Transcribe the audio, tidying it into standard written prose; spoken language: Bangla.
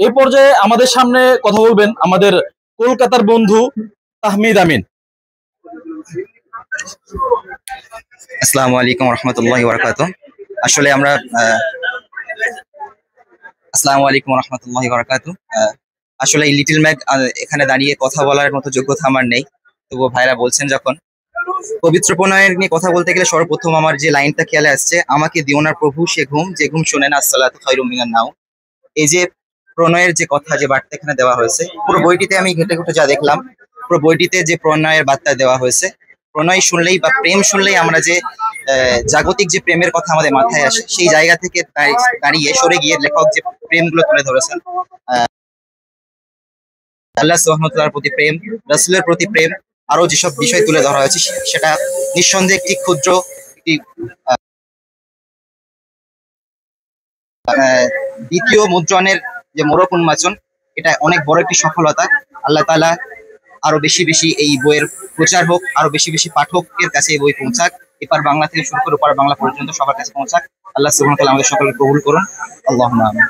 এই পর্যায়ে আমাদের সামনে কথা বলবেন আমাদের কলকাতার বন্ধু তাহমিদ আমিন। আসসালামু আলাইকুম রহমতুল্লাহি ওয়া বারাকাতুহু। আসলে আমরা আসসালামু আলাইকুম রহমতুল্লাহি ওয়া বারাকাতুহু। আসলে এই লিটল ম্যাগ এখানে দাঁড়িয়ে কথা বলার মতো যোগ্যতা আমার নেই, তবুও ভাইরা বলছেন যখন। পবিত্র প্রণয়ের নিয়ে কথা বলতে গেলে সর্বপ্রথম আমার যে লাইনটা খেয়ালে আসছে, আমাকে দিও না প্রভু সে ঘুম, যে ঘুম শোনে না আসসালাতু খায়রুম মিনান নাওম। এই যে প্রণয়ের যে কথা, যে বার্তা এখানে দেওয়া হয়েছে, পুরো বইটিতে আমি ঘেটে ঘুটে যা দেখলাম, পুরো বইটিতে যে প্রণয়ের বার্তা দেওয়া হয়েছে, প্রণয় শুনলেই বা প্রেম শুনলেই আমরা যে জাগতিক যে প্রেমের কথা আমাদের মাথায় আসে, সেই জায়গা থেকে দাঁড়িয়ে সরে গিয়ে লেখক যে প্রেমগুলো তুলে ধরেছেন, আল্লাহ সুবহানাহু ওয়া তাআলার প্রতি প্রেম, রাসূলের প্রতি প্রেম, আরো যেসব বিষয় তুলে ধরা হয়েছে, সেটা নিঃসন্দেহে একটি ক্ষুদ্র একটি দ্বিতীয় মুদ্রণের যে মোড়ক উন্মোচন, এটা অনেক বড় একটি সফলতা। আল্লাহ তাআলা আরো বেশি বেশি এই বইয়ের প্রচার হোক, আরো বেশি বেশি পাঠকের কাছে এই বই পৌঁছাক, এপার বাংলা থেকে শুরু করে ওপার বাংলা পর্যন্ত সবার কাছে পৌঁছাক। আল্লাহ সুবহানাহু ওয়া তাআলা আমাদের সকলকে কবুল করুন। আল্লাহুম্মা আমিন।